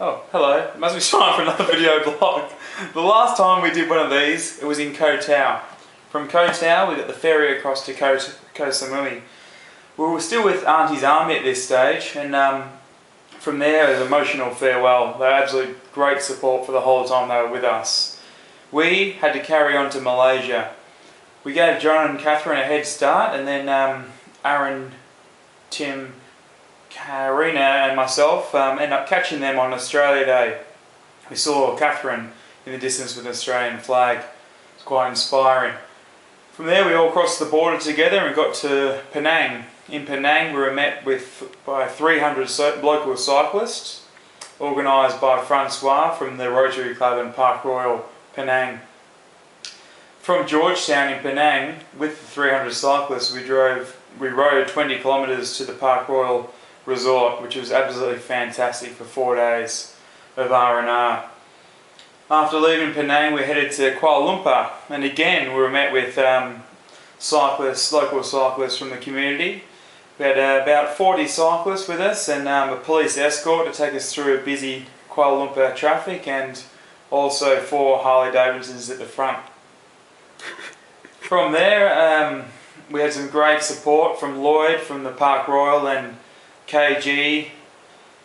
Oh, hello. It must be time for another video blog. The last time we did one of these, it was in Koh Tao. From Koh Tao, we got the ferry across to Koh Samui. We were still with Auntie's army at this stage, and from there, it was an emotional farewell. They were absolutely great support for the whole time they were with us. We had to carry on to Malaysia. We gave John and Catherine a head start, and then Aaron, Tim, Karina and myself ended up catching them on Australia Day. We saw Catherine in the distance with an Australian flag. It's quite inspiring. From there we all crossed the border together and got to Penang. In Penang we were met by 300 local cyclists, organised by Francois from the Rotary Club in Park Royal, Penang. From Georgetown in Penang, with the 300 cyclists, we rode 20 kilometres to the Park Royal Resort, which was absolutely fantastic for 4 days of R&R. After leaving Penang, we headed to Kuala Lumpur, and again we were met with local cyclists from the community. We had about 40 cyclists with us and a police escort to take us through a busy Kuala Lumpur traffic, and also 4 Harley Davidsons at the front. From there, we had some great support from Lloyd from the Park Royal and KG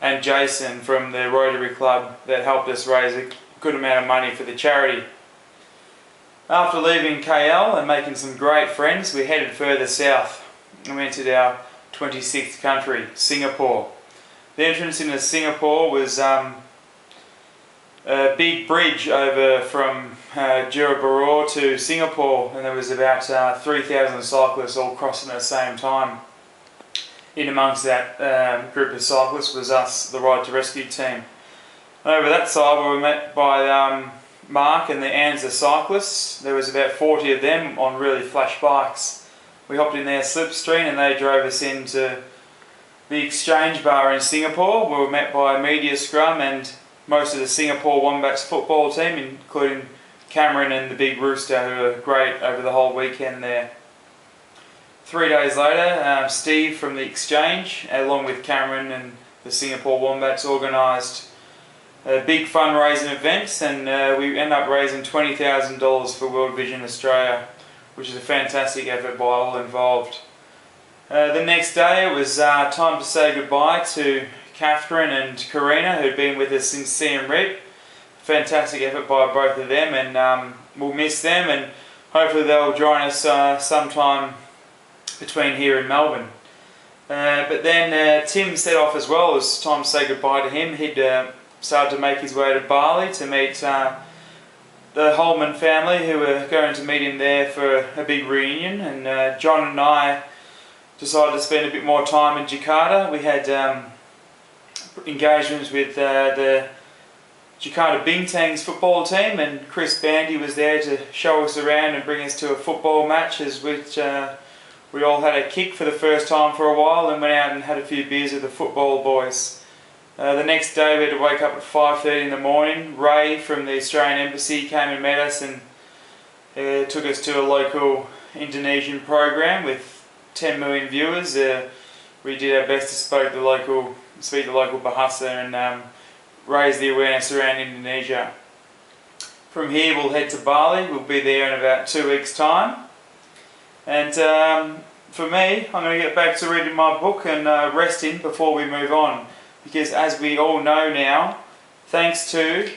and Jason from the Rotary Club that helped us raise a good amount of money for the charity. After leaving KL and making some great friends, we headed further south and went to our 26th country, Singapore. The entrance into Singapore was a big bridge over from Johor to Singapore, and there was about 3,000 cyclists all crossing at the same time. In amongst that group of cyclists was us, the Ride to Rescue team. And over that side we were met by Mark and the Anza cyclists. There was about 40 of them on really flash bikes. We hopped in their slipstream and they drove us into the Exchange Bar in Singapore. We were met by a media scrum and most of the Singapore Wombats football team, including Cameron and the Big Rooster, who were great over the whole weekend there. 3 days later, Steve from the Exchange, along with Cameron and the Singapore Wombats, organised a big fundraising event, and we ended up raising $20,000 for World Vision Australia, which is a fantastic effort by all involved. The next day it was time to say goodbye to Catherine and Karina, who'd been with us since Siem Reap. Fantastic effort by both of them, and we'll miss them, and hopefully they'll join us sometime between here and Melbourne. But then Tim set off as well. It was time to say goodbye to him. He'd started to make his way to Bali to meet the Holman family, who were going to meet him there for a big reunion, and John and I decided to spend a bit more time in Jakarta. We had engagements with the Jakarta Bintang's football team, and Chris Bandy was there to show us around and bring us to a football match, as which we all had a kick for the first time for a while and went out and had a few beers with the football boys. The next day we had to wake up at 5:30 in the morning. Ray from the Australian Embassy came and met us and took us to a local Indonesian program with 10 million viewers. We did our best to speak the local Bahasa and raise the awareness around Indonesia. From here we'll head to Bali. We'll be there in about 2 weeks' time. And for me, I'm going to get back to reading my book and resting before we move on. Because as we all know now, thanks to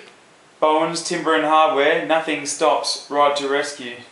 Bowen's Timber and Hardware, nothing stops Ride to Rescue.